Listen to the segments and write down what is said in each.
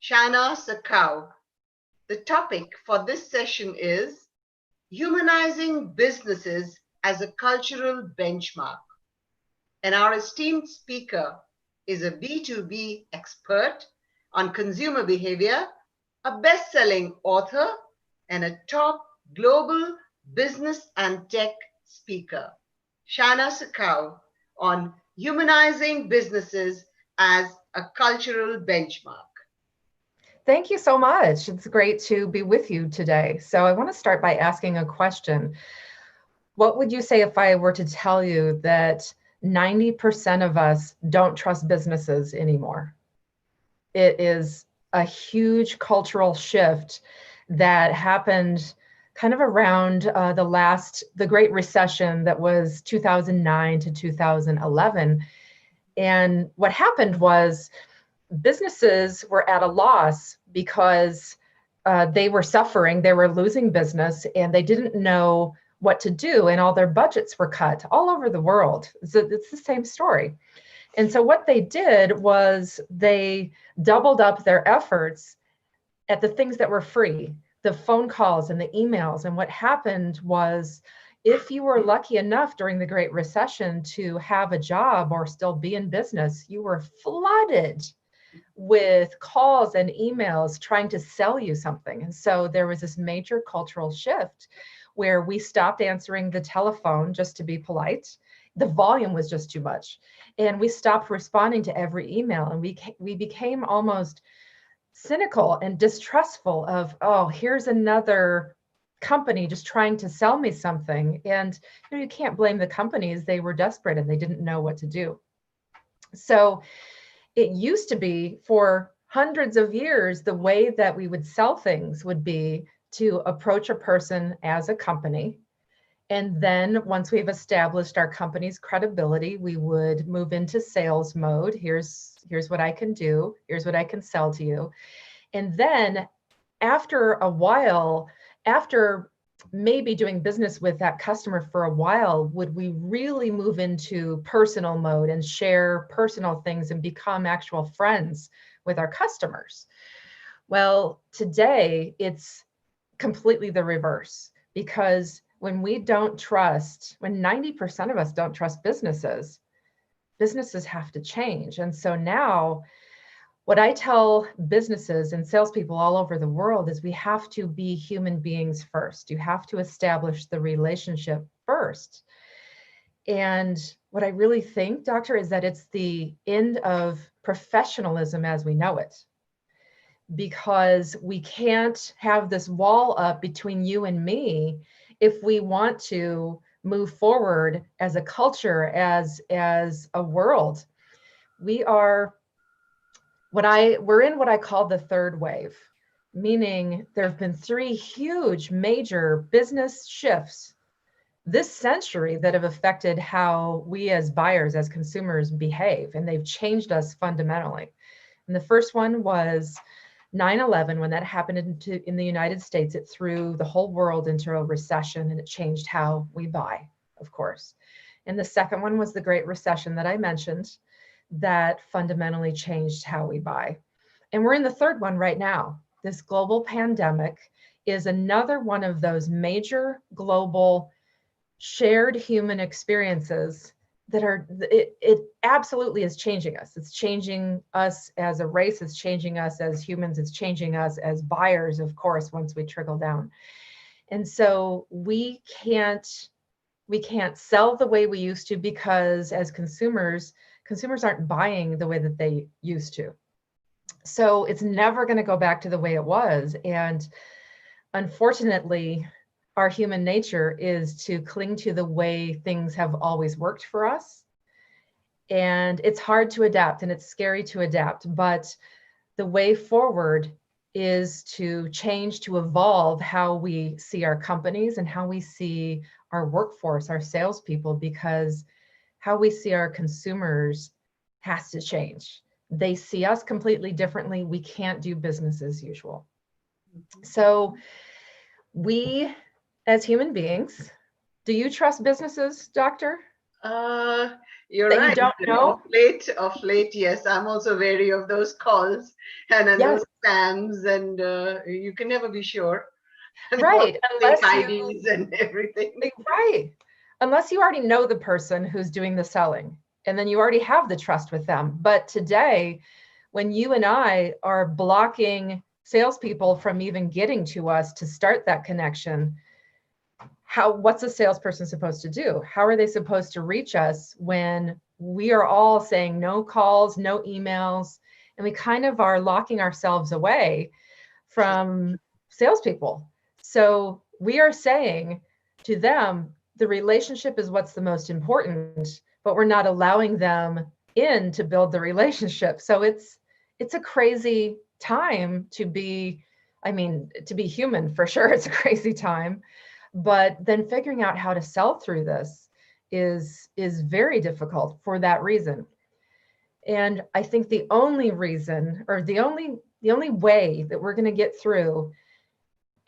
Shana Sakau. The topic for this session is Humanizing Businesses as a Cultural Benchmark. And our esteemed speaker is a B2B expert on consumer behavior, a best selling author, and a top global business and tech speaker. Shana Sakau on Humanizing Businesses as a Cultural Benchmark. Thank you so much. It's great to be with you today. So I want to start by asking a question. What would you say if I were to tell you that 90% of us don't trust businesses anymore? It is a huge cultural shift that happened kind of around the Great Recession that was 2009 to 2011. And what happened was businesses were at a loss because they were suffering, they were losing business, and they didn't know what to do, and all their budgets were cut all over the world. So it's the same story. And so what they did was they doubled up their efforts at the things that were free, the phone calls and the emails. And what happened was, if you were lucky enough during the Great Recession to have a job or still be in business, you were flooded with calls and emails trying to sell you something. And so there was this major cultural shift where we stopped answering the telephone just to be polite. The volume was just too much. And we stopped responding to every email. And we became almost cynical and distrustful of, oh, here's another company just trying to sell me something. And you can't blame the companies. They were desperate and they didn't know what to do. So it used to be, for hundreds of years, the way that we would sell things would be to approach a person as a company. And then once we've established our company's credibility, we would move into sales mode. Here's what I can do. Here's what I can sell to you. And then after a while, after maybe doing business with that customer for a while, would we really move into personal mode and share personal things and become actual friends with our customers? Well, today it's completely the reverse, because when 90% of us don't trust businesses, businesses have to change. And so now what I tell businesses and salespeople all over the world is we have to be human beings first. You have to establish the relationship first. And what I really think, Doctor, is that it's the end of professionalism as we know it. Because we can't have this wall up between you and me if we want to move forward as a culture, as a world. We're in what I call the third wave, meaning there have been three huge major business shifts this century that have affected how we as buyers, as consumers behave, and they've changed us fundamentally. And the first one was 9/11. When that happened in the United States, it threw the whole world into a recession, and it changed how we buy, of course. And the second one was the Great Recession that I mentioned, that fundamentally changed how we buy. And we're in the third one right now. This global pandemic is another one of those major global shared human experiences that it absolutely is changing us. It's changing us as a race. It's changing us as humans. It's changing us as buyers, of course, once we trickle down. And so we can't sell the way we used to, because as consumers aren't buying the way that they used to. So it's never going to go back to the way it was. And unfortunately, our human nature is to cling to the way things have always worked for us. And it's hard to adapt and it's scary to adapt, but the way forward is to change, to evolve how we see our companies and how we see our workforce, our salespeople, because how we see our consumers has to change. They see us completely differently. We can't do business as usual. So we, as human beings, do you trust businesses, Doctor? Uh, you're that you right. don't know? Of late, yes, I'm also wary of those calls and Yes, those spams, and you can never be sure. And all right. fake Unless you, IDs and everything. right. Unless you already know the person who's doing the selling, and then you already have the trust with them. But today, when you and I are blocking salespeople from even getting to us to start that connection, what's a salesperson supposed to do? How are they supposed to reach us when we are all saying no calls, no emails, and we kind of are locking ourselves away from salespeople? So we are saying to them, the relationship is what's the most important, but we're not allowing them in to build the relationship. So it's a crazy time to be, I mean, to be human for sure. It's a crazy time, but then figuring out how to sell through this is very difficult for that reason. And I think the only reason, or the only way that we're going to get through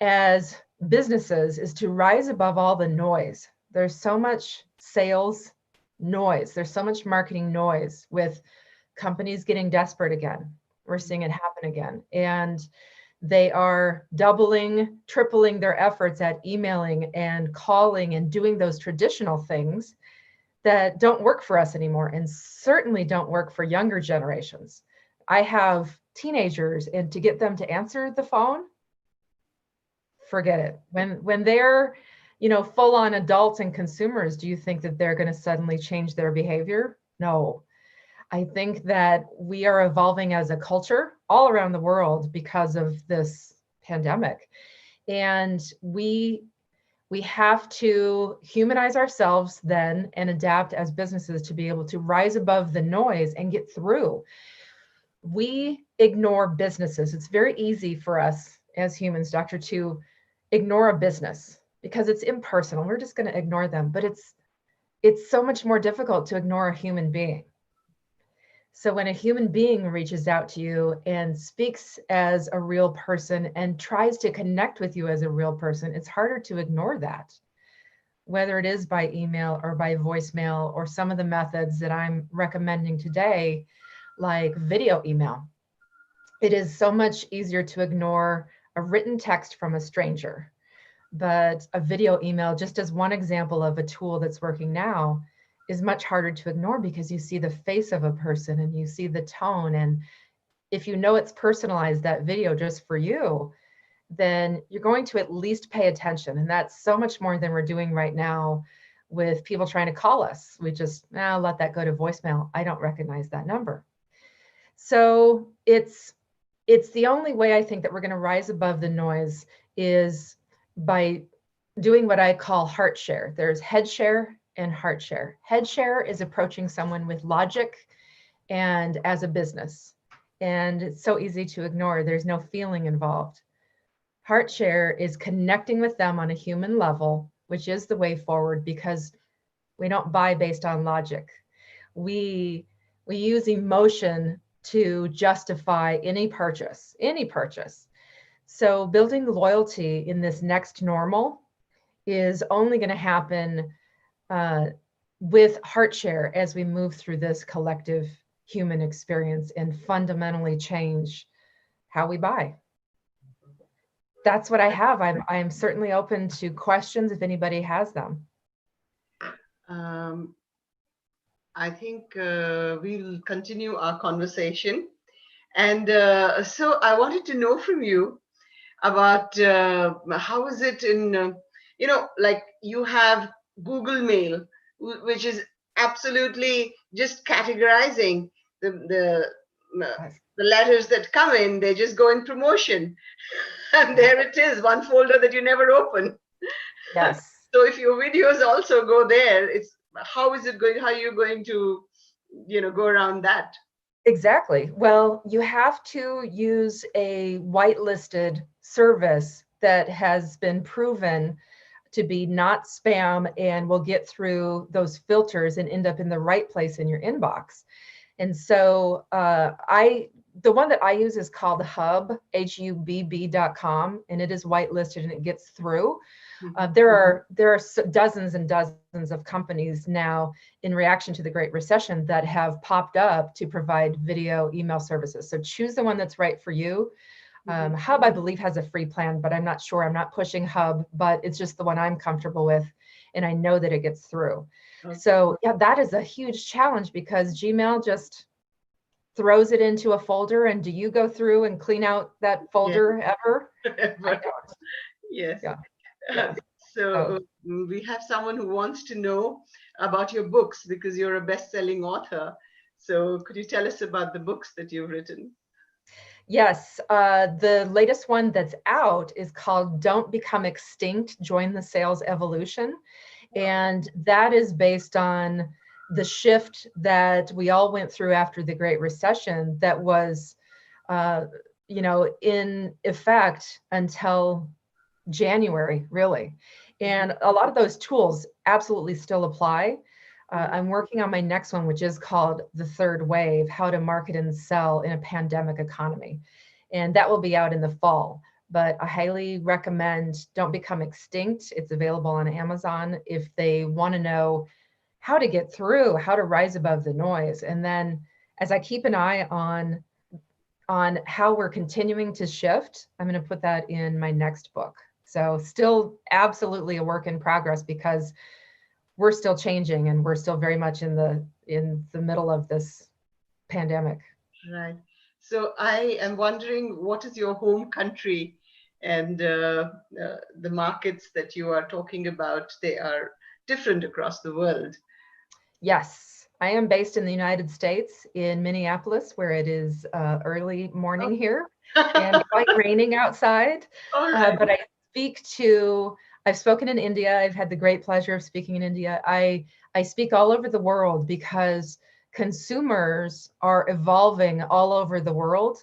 as businesses, is to rise above all the noise. There's so much sales noise, there's so much marketing noise with companies getting desperate again. We're seeing it happen again. And they are doubling, tripling their efforts at emailing and calling and doing those traditional things that don't work for us anymore, and certainly don't work for younger generations. I have teenagers, and to get them to answer the phone, forget it. When they're, full on adults and consumers, do you think that they're going to suddenly change their behavior? No. I think that we are evolving as a culture all around the world because of this pandemic. And we have to humanize ourselves then and adapt as businesses to be able to rise above the noise and get through. We ignore businesses. It's very easy for us as humans, doctor, to ignore a business because it's impersonal. We're just going to ignore them, but it's so much more difficult to ignore a human being. So when a human being reaches out to you and speaks as a real person and tries to connect with you as a real person, it's harder to ignore that, whether it is by email or by voicemail or some of the methods that I'm recommending today, like video email. It is so much easier to ignore a written text from a stranger, but a video email, just as one example of a tool that's working now, is much harder to ignore because you see the face of a person and you see the tone. And if you know it's personalized, that video just for you, then you're going to at least pay attention. And that's so much more than we're doing right now with people trying to call us. We just let that go to voicemail. I don't recognize that number. So it's the only way I think that we're going to rise above the noise is by doing what I call heart share. There's head share and heart share. Head share is approaching someone with logic and as a business. And it's so easy to ignore. There's no feeling involved. Heart share is connecting with them on a human level, which is the way forward because we don't buy based on logic. We use emotion to justify any purchase, any purchase. So building loyalty in this next normal is only going to happen with heart share as we move through this collective human experience and fundamentally change how we buy. That's what I have. I'm certainly open to questions if anybody has them. I think we'll continue our conversation. And so I wanted to know from you about how is it in, like you have Google Mail, which is absolutely just categorizing the letters that come in. They just go in promotion. And there it is, one folder that you never open. Yes. So if your videos also go there, it's how is it going? How are you going to, go around that? Exactly. Well, you have to use a whitelisted service that has been proven to be not spam and will get through those filters and end up in the right place in your inbox. And so the one that I use is called Hubb, HUBB.com, and it is whitelisted and it gets through. There are dozens and dozens of companies now in reaction to the Great Recession that have popped up to provide video email services. So choose the one that's right for you. Hub, I believe, has a free plan, but I'm not sure. I'm not pushing Hub, but it's just the one I'm comfortable with, and I know that it gets through. Okay. So yeah, that is a huge challenge because Gmail just throws it into a folder. And do you go through and clean out that folder ever? I don't. Yes. Yeah. Yes. So we have someone who wants to know about your books because you're a best-selling author. So could you tell us about the books that you've written? Yes, the latest one that's out is called Don't Become Extinct, Join the Sales Evolution. And that is based on the shift that we all went through after the Great Recession that was, in effect until January, really. And a lot of those tools absolutely still apply. I'm working on my next one, which is called The Third Wave, How to Market and Sell in a Pandemic Economy. And that will be out in the fall. But I highly recommend Don't Become Extinct. It's available on Amazon if they want to know how to get through, how to rise above the noise. And then as I keep an eye on how we're continuing to shift, I'm going to put that in my next book. So still absolutely a work in progress because we're still changing and we're still very much in the middle of this pandemic. Right. So I am wondering, what is your home country? And the markets that you are talking about, they are different across the world. Yes, I am based in the United States in Minneapolis, where it is early morning here and quite raining outside. All right. But I've spoken in India. I've had the great pleasure of speaking in India. I speak all over the world because consumers are evolving all over the world,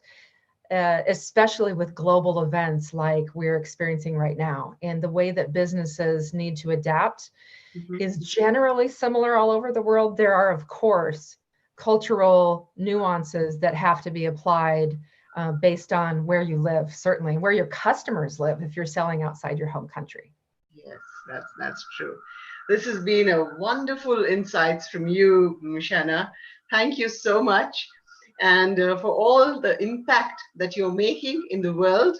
especially with global events like we're experiencing right now. And the way that businesses need to adapt is generally similar all over the world. There are, of course, cultural nuances that have to be applied based on where you live, certainly, where your customers live if you're selling outside your home country. Yes, that's true. This has been a wonderful insights from you, Mishana. Thank you so much. And for all the impact that you're making in the world,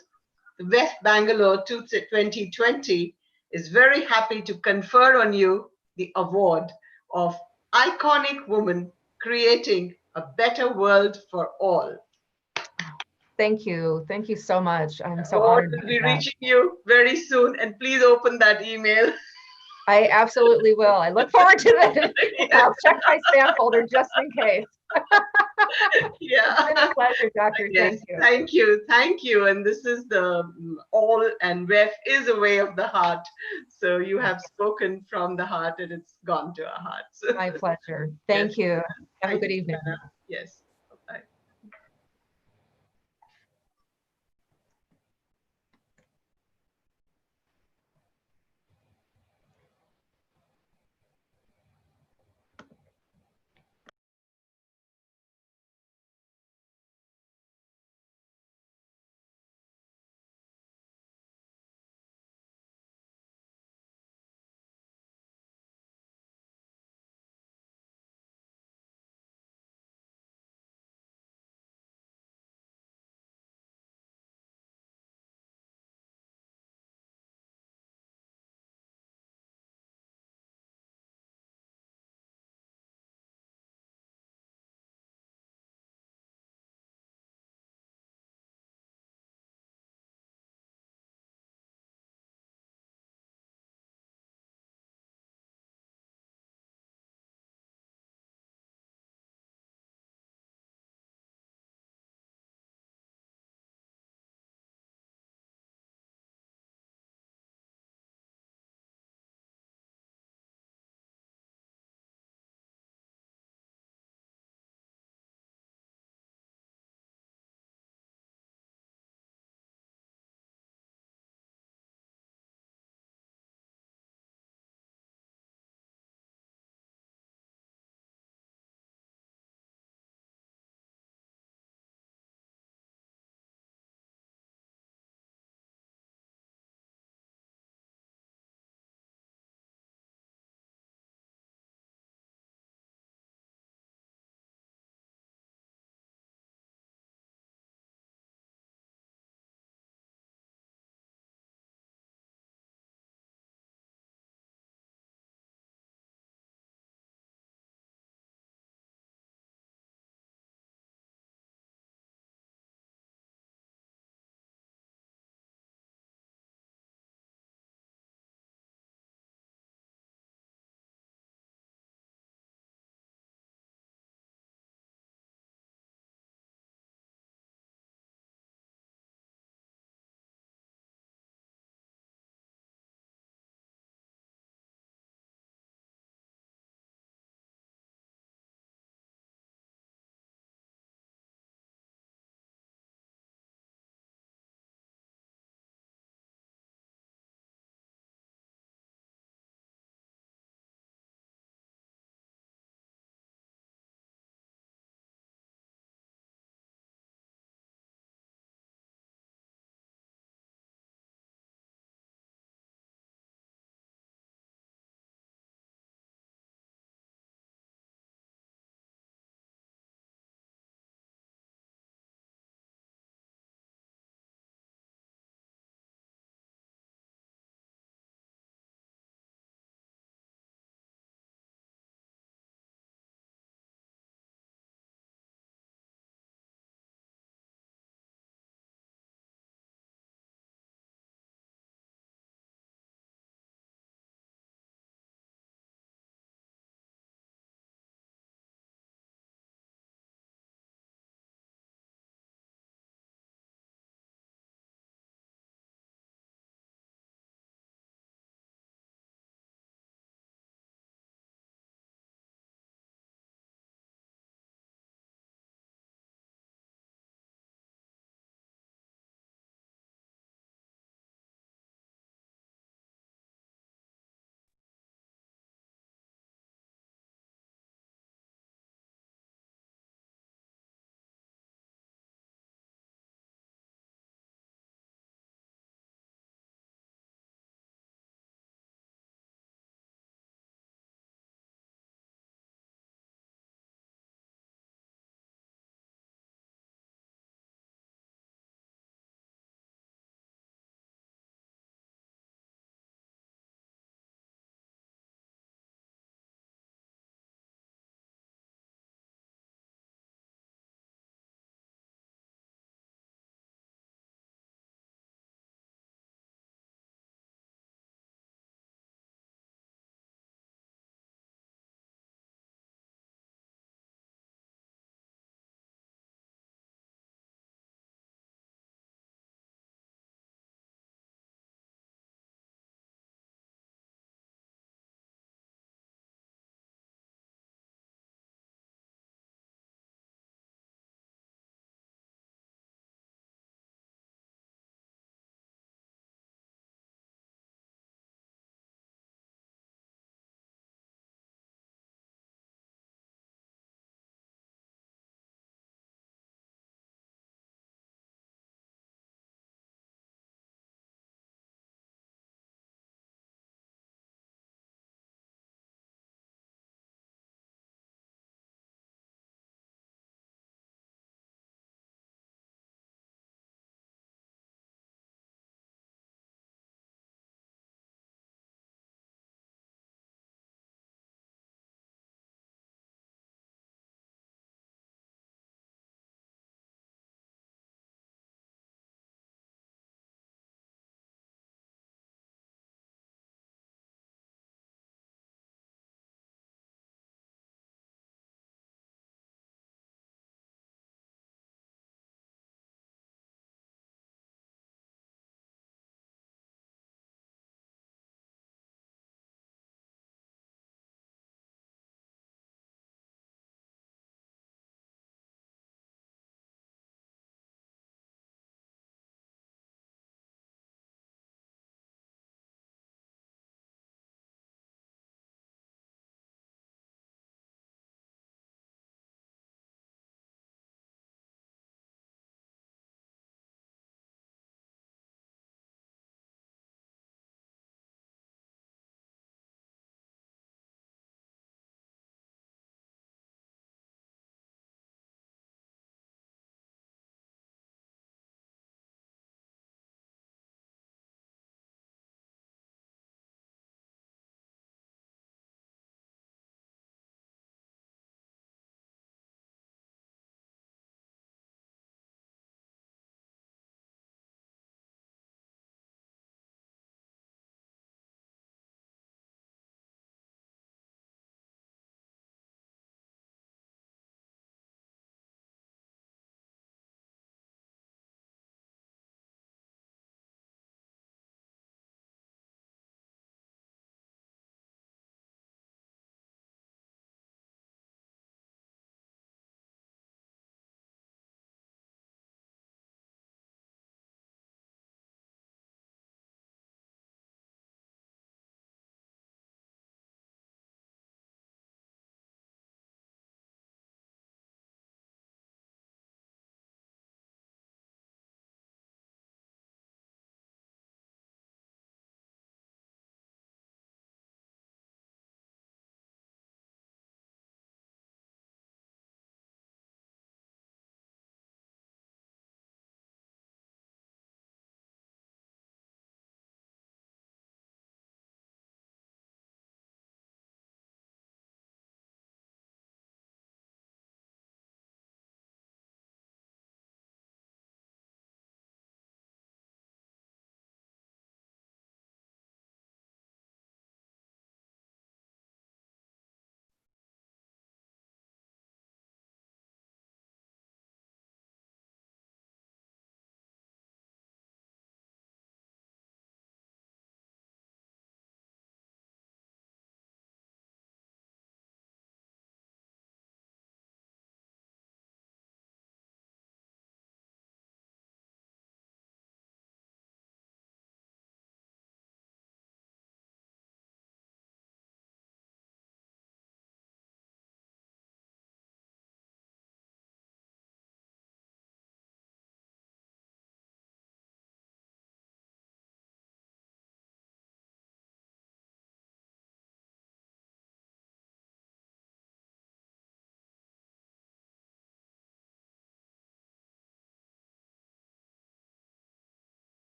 the West Bangalore 2020 is very happy to confer on you the award of Iconic Woman Creating a Better World for All. Thank you. Thank you so much. I'm so Award honored will by be that. reaching you very soon, and please open that email. I absolutely will. I look forward to it. I'll check my spam folder just in case. Yeah. It's been a pleasure, Doctor. Yes, Thank you. thank you. And this is the all, and WEF is a way of the heart. So you have spoken from the heart, and it's gone to our hearts. My pleasure. Thank Yes. you. Have a Thank good you, evening. Anna. Yes. Bye.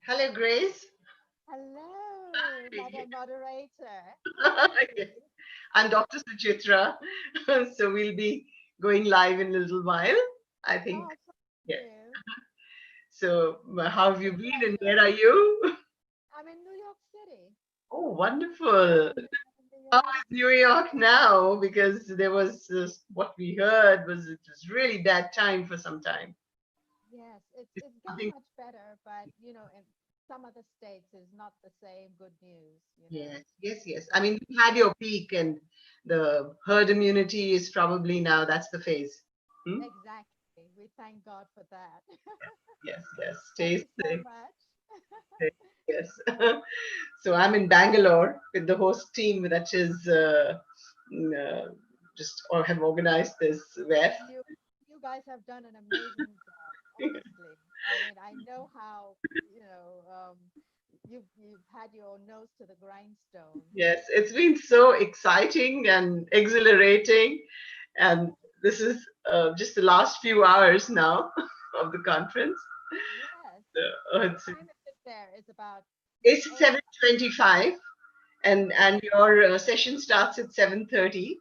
Hello, Grace. Hello, Madam Moderator. How are Yes, you? I'm Dr. Suchitra. So we'll be going live in a little while, I think. Oh, thank Yes. you. So, how have It's you a been and where pleasure. are you? I'm in New York City. Oh, wonderful. I'm in New How York. is New York now? Because there was what we heard was it was really bad time for some time. Yes, It's it's getting something. much better, but in some other states is not the same good news. Yes, yes, yes. I So mean, you had your peak, and the herd immunity is probably now that's the phase. Hmm? exactly, we thank God for that. Yes, yes. Thank Stay you so safe. much. Stay- Yes. So I'm in Bangalore with the host team that is mm, uh, just or have organized this WEF. You you guys have done an amazing job, honestly. I mean, I know how, you've had your nose to the grindstone. Yes, it's been so exciting and exhilarating. And this is just the last few hours now of the conference. Yes. So, What time is it there? It's about it's 8. 7:25, and your session starts at 7:30.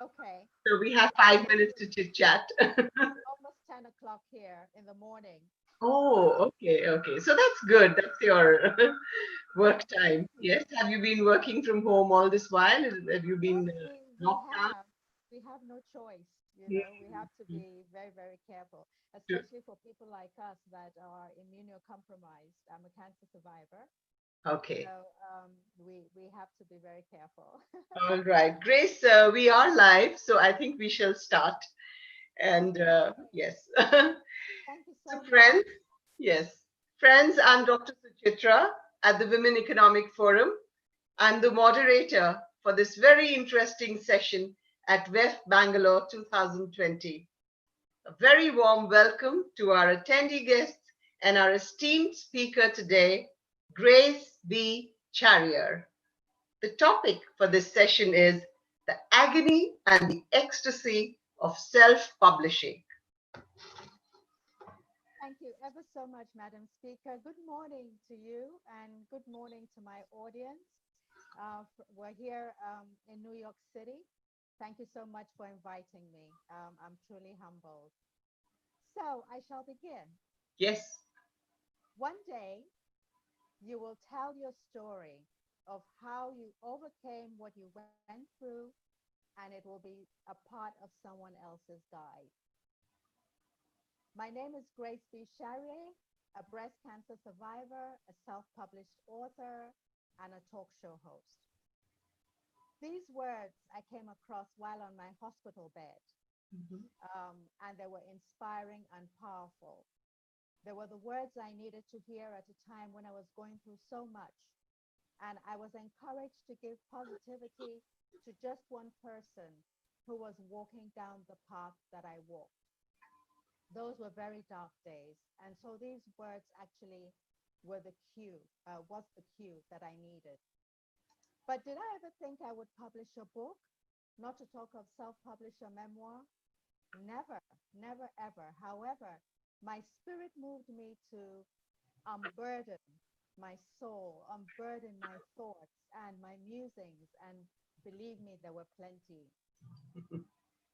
Okay. So we have It's 5 minutes to chit chat. almost 10 o'clock here in the morning. Oh, okay, okay. So that's good. That's your work Yes. time. Yes. Have you been working from home all this while? Have you Yes, been we locked down? have. We have no choice. Yeah. We have to be very, very careful, Sure. especially for people like us that are immunocompromised. I'm a cancer survivor. So Okay. we have to be very careful. All right. Grace, we are live, so I think we shall start. And Okay. yes. Thank you So, so much. friends, yes. Friends, I'm Dr. Suchitra at the Women Economic Forum. I'm the moderator for this very interesting session at WEF Bangalore 2020. A very warm welcome to our attendee guests and our esteemed speaker today, Grace B. Charrier. The topic for this session is the agony and the ecstasy of self publishing. Thank you ever so much, Madam Speaker. Good morning to you and good morning to my audience. We're here in New York City. Thank you so much for inviting me. I'm truly humbled. So I shall begin. Yes. One day, you will tell your story of how you overcame what you went through, and it will be a part of someone else's guide. My name is Grace B. Charrier, a breast cancer survivor, a self published author, and a talk show host. These words I came across while on my hospital bed, Mhm. and they were inspiring and powerful. They were the words I needed to hear at a time when I was going through so much. And I was encouraged to give positivity to just one person who was walking down the path that I walked. Those were very dark days. And so these words actually were the cue, was the cue that I needed. But did I ever think I would publish a book? Not to talk of self publish a memoir? Never, never, ever. However, my spirit moved me to unburden my soul, unburden my thoughts and my musings. And believe me, there were plenty.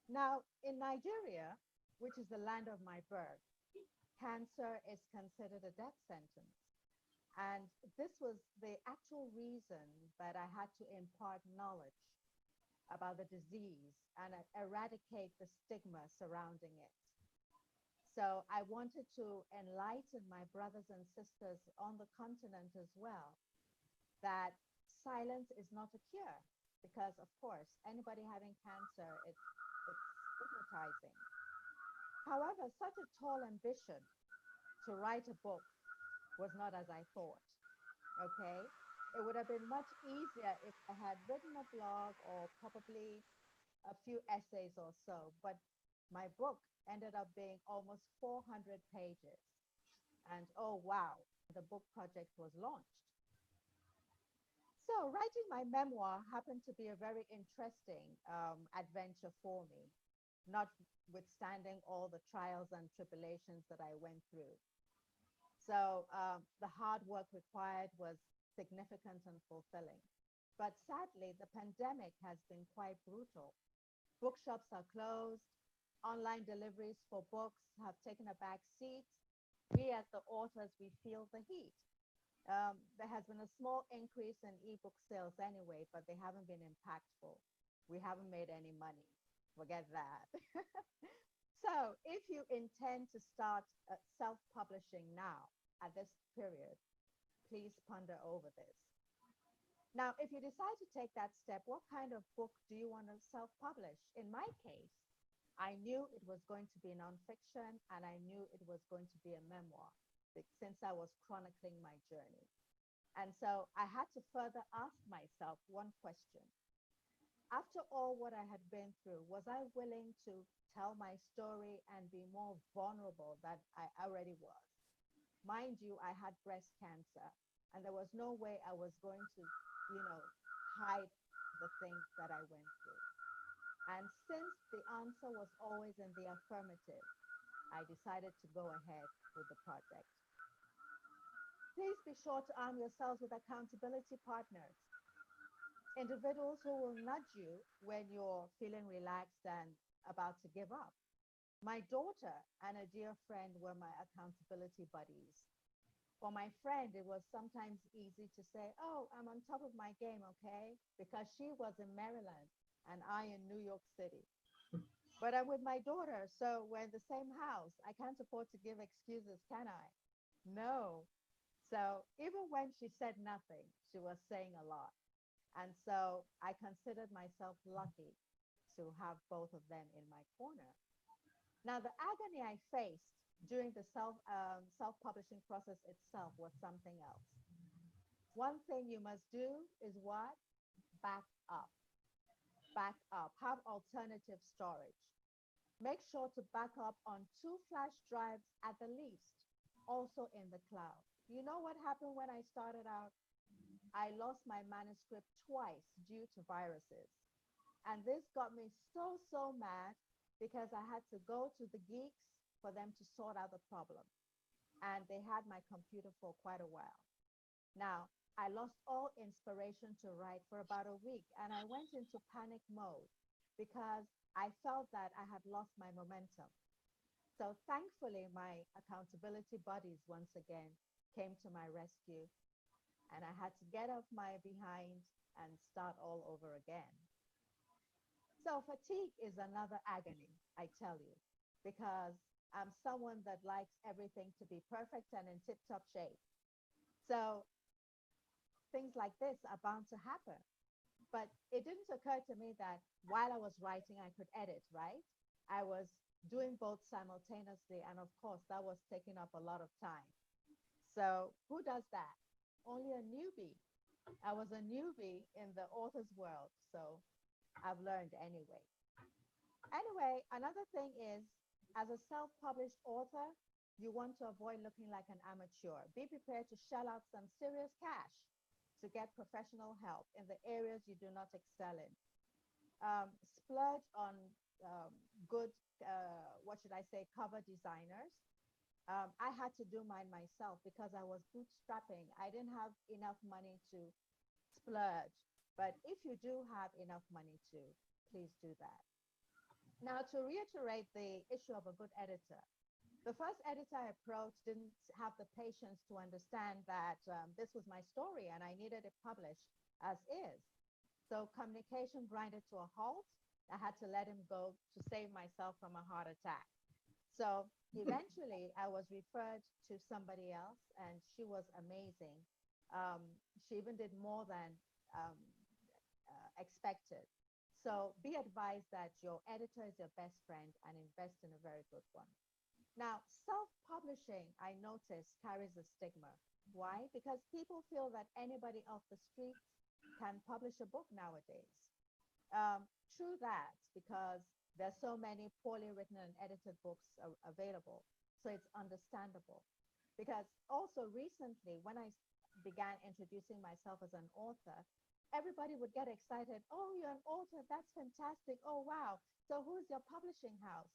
Now, in Nigeria, which is the land of my birth, cancer is considered a death sentence. And this was the actual reason that I had to impart knowledge about the disease and eradicate the stigma surrounding it. So I wanted to enlighten my brothers and sisters on the continent as well that silence is not a cure because of course anybody having cancer it's stigmatizing. However, such a tall ambition to write a book was not as I thought. Okay. It would have been much easier if I had written a blog or probably a few essays or so, but my book ended up being almost 400 pages. And oh, wow, the book project was launched. So, writing my memoir happened to be a very interesting adventure for me, notwithstanding all the trials and tribulations that I went through. So the hard work required was significant and fulfilling. But sadly, the pandemic has been quite brutal. Bookshops are closed, online deliveries for books have taken a back seat. We, as the authors, we feel the heat. There has been a small increase in ebook sales anyway, but they haven't been impactful. We haven't made any money. Forget that. So, if you intend to start self publishing now at this period, please ponder over this. Now, if you decide to take that step, what kind of book do you want to self publish? In my case, I knew it was going to be nonfiction and I knew it was going to be a memoir since I was chronicling my journey. And so I had to further ask myself one question. After all what I had been through, was I willing to tell my story and be more vulnerable than I already was? Mind you, I had breast cancer, and there was no way I was going to, hide the things that I went through. And since the answer was always in the affirmative, I decided to go ahead with the project. Please be sure to arm yourselves with accountability partners, individuals who will nudge you when you're feeling relaxed and about to give up. My daughter and a dear friend were my accountability buddies. For my friend, it was sometimes easy to say, "Oh, I'm on top of my game, okay?" Because she was in Maryland and I in New York City. But I'm with my daughter, so we're in the same house. I can't afford to give excuses, can I? No. So even when she said nothing, she was saying a lot. And so I considered myself lucky to have both of them in my corner. Now, the agony I faced during the self-publishing process itself was something else. One thing you must do is what? Back up. Back up. Have alternative storage. Make sure to back up on 2 flash drives at the least, also in the cloud. You know what happened when I started out? I lost my manuscript twice due to viruses. And this got me so mad because I had to go to the geeks for them to sort out the problem. And they had my computer for quite a while. Now, I lost all inspiration to write for about a week and I went into panic mode because I felt that I had lost my momentum. So thankfully, my accountability buddies once again came to my rescue and I had to get off my behind and start all over again. So fatigue is another agony, I tell you, because I'm someone that likes everything to be perfect and in tip-top shape. So things like this are bound to happen. But it didn't occur to me that while I was writing, I could edit, right? I was doing both simultaneously. And of course, that was taking up a lot of time. So who does that? Only a newbie. I was a newbie in the author's world. So I've learned anyway. Anyway, another thing is, as a self-published author, you want to avoid looking like an amateur. Be prepared to shell out some serious cash to get professional help in the areas you do not excel in. Splurge on good, what should I say, cover designers. I had to do mine myself because I was bootstrapping. I didn't have enough money to splurge. But if you do have enough money to, please do that. Now, to reiterate the issue of a good editor, the first editor I approached didn't have the patience to understand that this was my story and I needed it published as is. So communication grinded to a halt. I had to let him go to save myself from a heart attack. So eventually I was referred to somebody else and she was amazing. Um, she even did more than um, expected. So be advised that your editor is your best friend and invest in a very good one. Now, self-publishing, I notice, carries a stigma. Why? Because people feel that anybody off the street can publish a book nowadays. True that, because there's so many poorly written and edited books available. So it's understandable. Because also recently, when I began introducing myself as an author, everybody would get excited. "Oh, you're an author. That's fantastic. Oh, wow. So who's your publishing house?"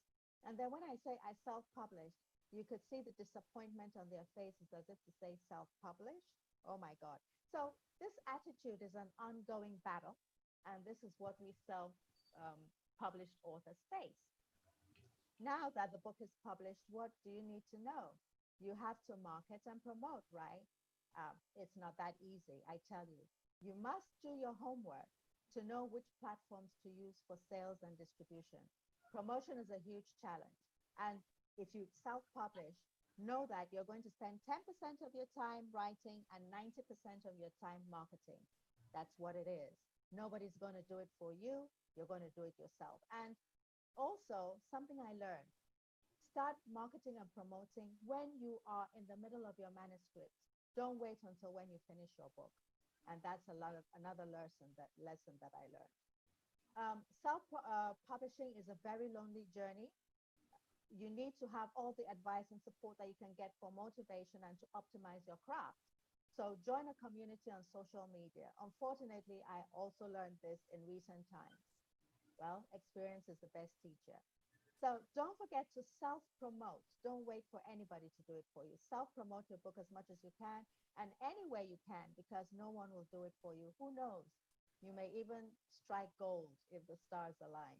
And then when I say I self-published, You could see the disappointment on their faces as if to say self-publish. Oh my God. So this attitude is an ongoing battle, and this is what we self-published authors face. Now that the book is published, what do you need to know? You have to market and promote, right? It's not that easy, I tell you. You must do your homework to know which platforms to use for sales and distribution. Promotion is a huge challenge. And if you self publish, know that you're going to spend 10% of your time writing and 90% of your time marketing. That's what it is. Nobody's going to do it for you. You're going to do it yourself. And also, something I learned, start marketing and promoting when you are in the middle of your manuscript. Don't wait until when you finish your book. And that's another lesson that I learned. Self-publishing is a very lonely journey. You need to have all the advice and support that you can get for motivation and to optimize your craft. So join a community on social media. Unfortunately, I also learned this in recent times. Well, experience is the best teacher. So don't forget to self-promote. Don't wait for anybody to do it for you. Self-promote your book as much as you can and any way you can, because no one will do it for you. Who knows? You may even strike gold if the stars align.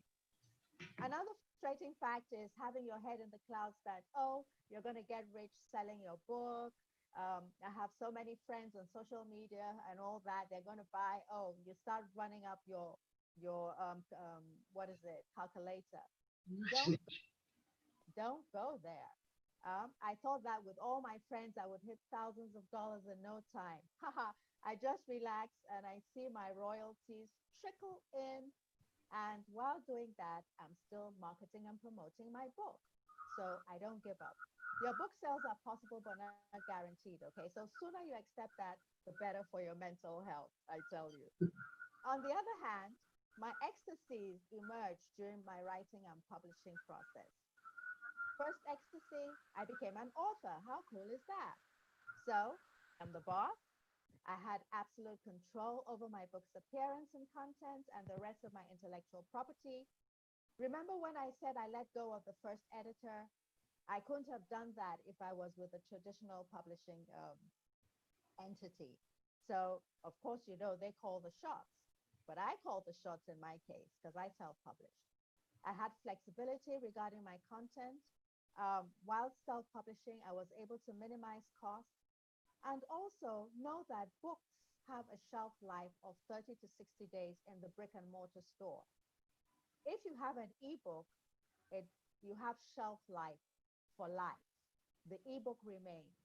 Another frustrating fact is having your head in the clouds that, oh, you're going to get rich selling your book. I have so many friends on social media and all that. They're going to buy. Oh, you start running up your what is it, calculator. Don't don't go there. I thought that with all my friends, I would hit thousands of dollars in no time. Haha, I just relax and I see my royalties trickle in. And while doing that, I'm still marketing and promoting my book. So I don't give up. Your book sales are possible, but not guaranteed. Okay. So sooner you accept that, the better for your mental health, I tell you. On the other hand, my ecstasies emerged during my writing and publishing process. First ecstasy, I became an author. How cool is that? So I'm the boss. I had absolute control over my book's appearance and content and the rest of my intellectual property. Remember when I said I let go of the first editor? I couldn't have done that if I was with a traditional publishing entity. So, of course, they call the shots, but I called the shots in my case because I self published. I had flexibility regarding my content. While self publishing, I was able to minimize costs and also know that books have a shelf life of 30 to 60 days in the brick and mortar store. If you have an ebook, it you have shelf life for life. The ebook remains.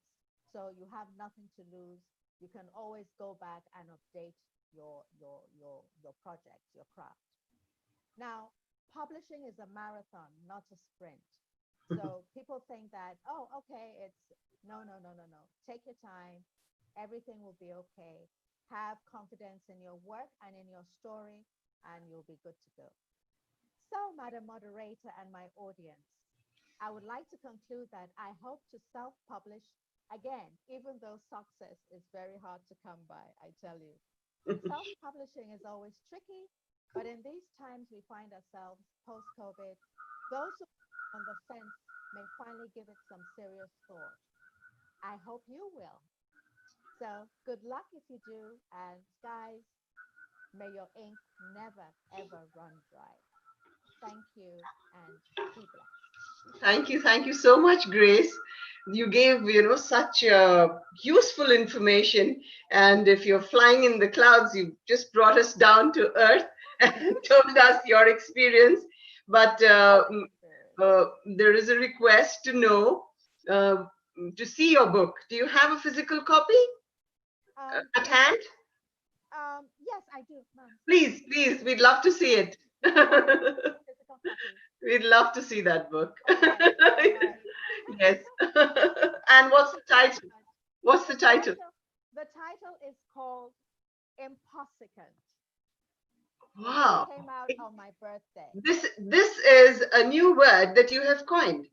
So you have nothing to lose. You can always go back and update your project, your craft. Now, publishing is a marathon, not a sprint. So people think that, oh, okay, it's no, no, no, no, no. Take your time. Everything will be okay. Have confidence in your work and in your story, and you'll be good to go. So, Madam Moderator and my audience, I would like to conclude that I hope to self publish again, even though success is very hard to come by, I tell you. Self publishing is always tricky, but in these times we find ourselves post COVID, those who are on the fence may finally give it some serious thought. I hope you will. So, good luck if you do, and guys, may your ink never ever run dry. Thank you and be blessed. Thank you so much, Grace. You gave, such useful information. And if you're flying in the clouds, you just brought us down to earth and told us your experience. But there is a request to know, uh, to see your book. Do you have a physical copy at Yes, hand? yes, I do, ma'am. Please, please, we'd love to see it. Physical copy. We'd love to see that book. Okay, all right. Yes. And what's Thank the you so title? much. What's the The title? title, the title is called Impossicant. It Wow. came out on my birthday. This is a new word that you have coined.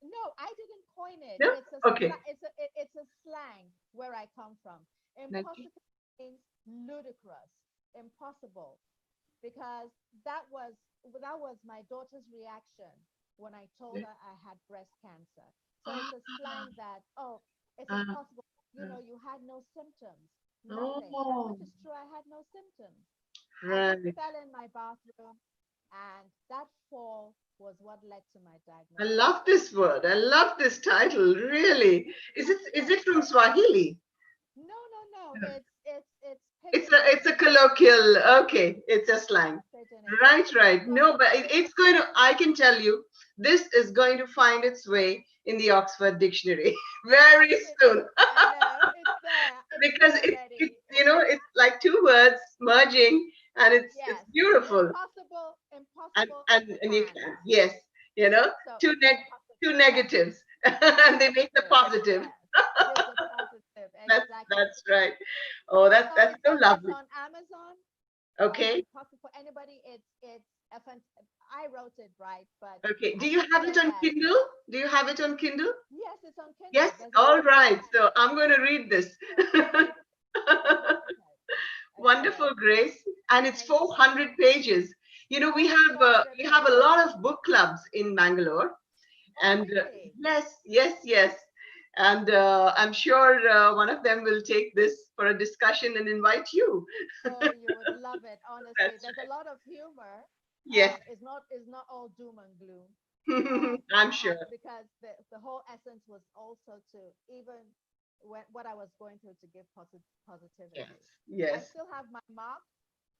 No, I didn't coin it. No? It's a Okay. it's a slang where I come from. Okay. Impossible means ludicrous, impossible, because that was my daughter's reaction when I told her I had breast cancer. So it's a slang that, oh, it's uh, impossible. You had no symptoms, nothing. oh, Which is true, I had no symptoms. I just right. fell in my bathroom, and that fall was what led to my I diagnosis. love this word. I love this title. Really. Is it from Swahili? No, no, no. It's It's a pidgin English. colloquial. Okay, it's a slang. Pidgin Right, English. right. So No, but it's going to, I can tell you, this is going to find its way in the Oxford Dictionary very soon I know it's there. It's because there it, already. it's like two words merging and it's Yes. beautiful. Impossible, And, impossible, and and you can. can, yes, you know, So two, two impossible. negatives and they make the Negative. positive. Yes. Gives a positive. Exactly. That's right. Oh, that's so It's lovely. on Amazon. Okay. Impossible for anybody. It's a I wrote it right, but Okay. Do I you can have it say on that Kindle? Do you have it on Kindle? yes, it's on Yes. Kindle. There's a All right. Kindle So I'm going to read this. okay. Wonderful, Okay. Grace. And it's Thank you. 400 pages. Oh, We 400 have a pages. lot of book clubs in Bangalore. Oh, And really? yes, yes, yes. And I'm sure one of them will take this for a discussion and invite you. Oh, you would love it. Honestly, That's there's a lot of humor. right. It's not all doom and gloom. Yes, I'm sure. Because the whole essence was also to even what I was going through to give Yes, positivity. I yes. still have my mark.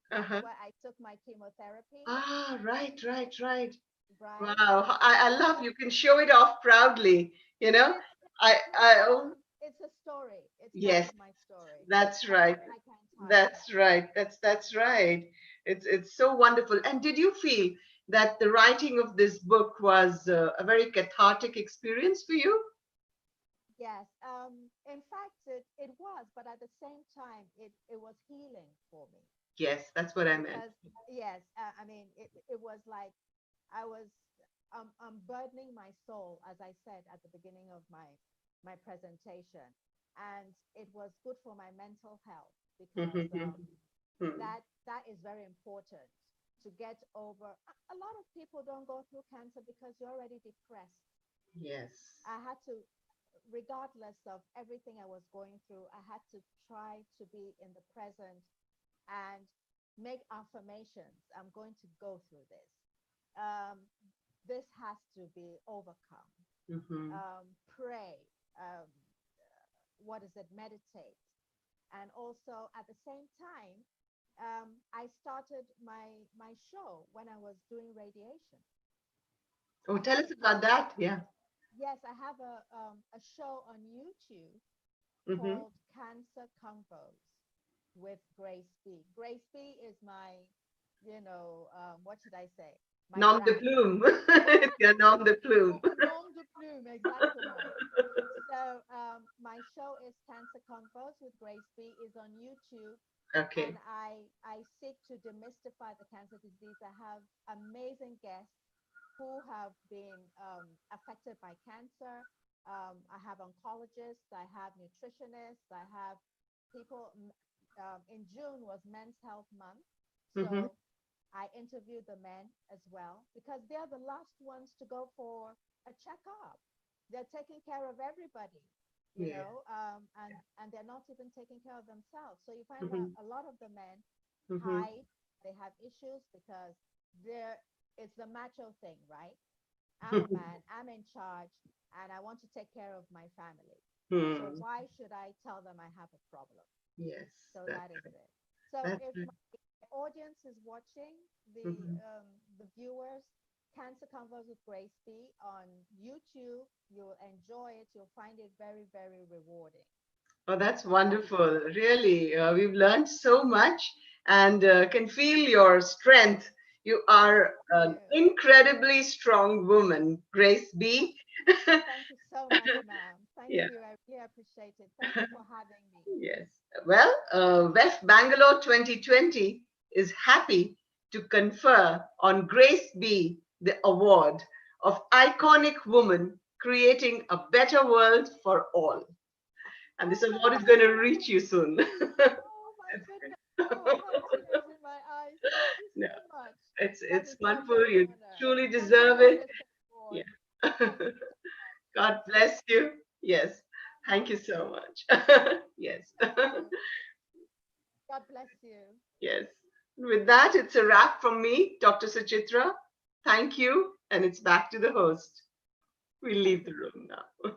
That's Uh-huh. where I took my chemotherapy. Ah, right, right, right. Right. Wow. I love you can show it off proudly, you know. Oh, It's a story. It's part yes, of my story. that's I right. can't I can't hide it. That's right. That's right. It's so wonderful. And did you feel that the writing of this book was a very cathartic experience for you? Yes. In fact, it was, but at the same time, it was healing for me Yes, that's what I meant. because yes, I mean, it was like I was unburdening my soul, as I said at the beginning of my presentation, and it was good for my mental health because that is very important to get over. A lot of people don't go through cancer because you're already depressed. Yes. I had to, regardless of everything I was going through, I had to try to be in the present and make affirmations. I'm going to go through this. Um, this has to be overcome. Mm-hmm. Pray. What is it? Meditate. And also at the same time, I started my show when I was doing radiation. Oh, I tell have us about that. Yeah. yes, I have a show on YouTube Mm-hmm. called Cancer Convos with Grace B. Grace B is my, what should I say? My Nom de brand. plume. It's your nom de plume. Nom de plume, exactement. So my show is Cancer Convos with Grace B is on YouTube, and Okay. I seek to demystify the cancer disease. I have amazing guests who have been affected by cancer. I have oncologists, I have nutritionists, I have people. In June was Men's Health Month, Mm-hmm. so I interviewed the men as well because they're the last ones to go for a checkup. They're taking care of everybody, Yeah. and they're not even taking care of themselves. So you find that Mm-hmm. a lot of the men Mm-hmm. hide, they have issues because they're it's the macho thing, right? I'm a man, I'm in charge, and I want to take care of my family. So Hmm. why should I tell them I have a problem? Yes, So that's that is right. it. So That's if right. my audience is watching Mhm. the viewers, Cancer Convos with Grace B on YouTube, you'll enjoy it. You'll find it very, very rewarding. Oh, that's wonderful. Really, we've learned so much and can feel your strength. You are Thank an you. incredibly strong woman, Grace B. Thank you so much, ma'am. Thank Yeah. you. I really appreciate it. Thank you for having me. Yes. Well, WEF Bangalore 2020 is happy to confer on Grace B the award of Iconic Woman Creating a Better World for All. And this Oh my award is going to goodness. reach you soon. Oh my goodness. Oh, I have tears in my eyes. Thank you No, so much. That it's is such wonderful. an You honor. truly Such a deserve it. wonderful award. Yeah. Thank you so much. God bless you. Yes. Thank you so much. Yes. God bless you. Yes. With that, it's a wrap from me, Dr. Suchitra. Thank you. And it's back to the host. We leave the room now.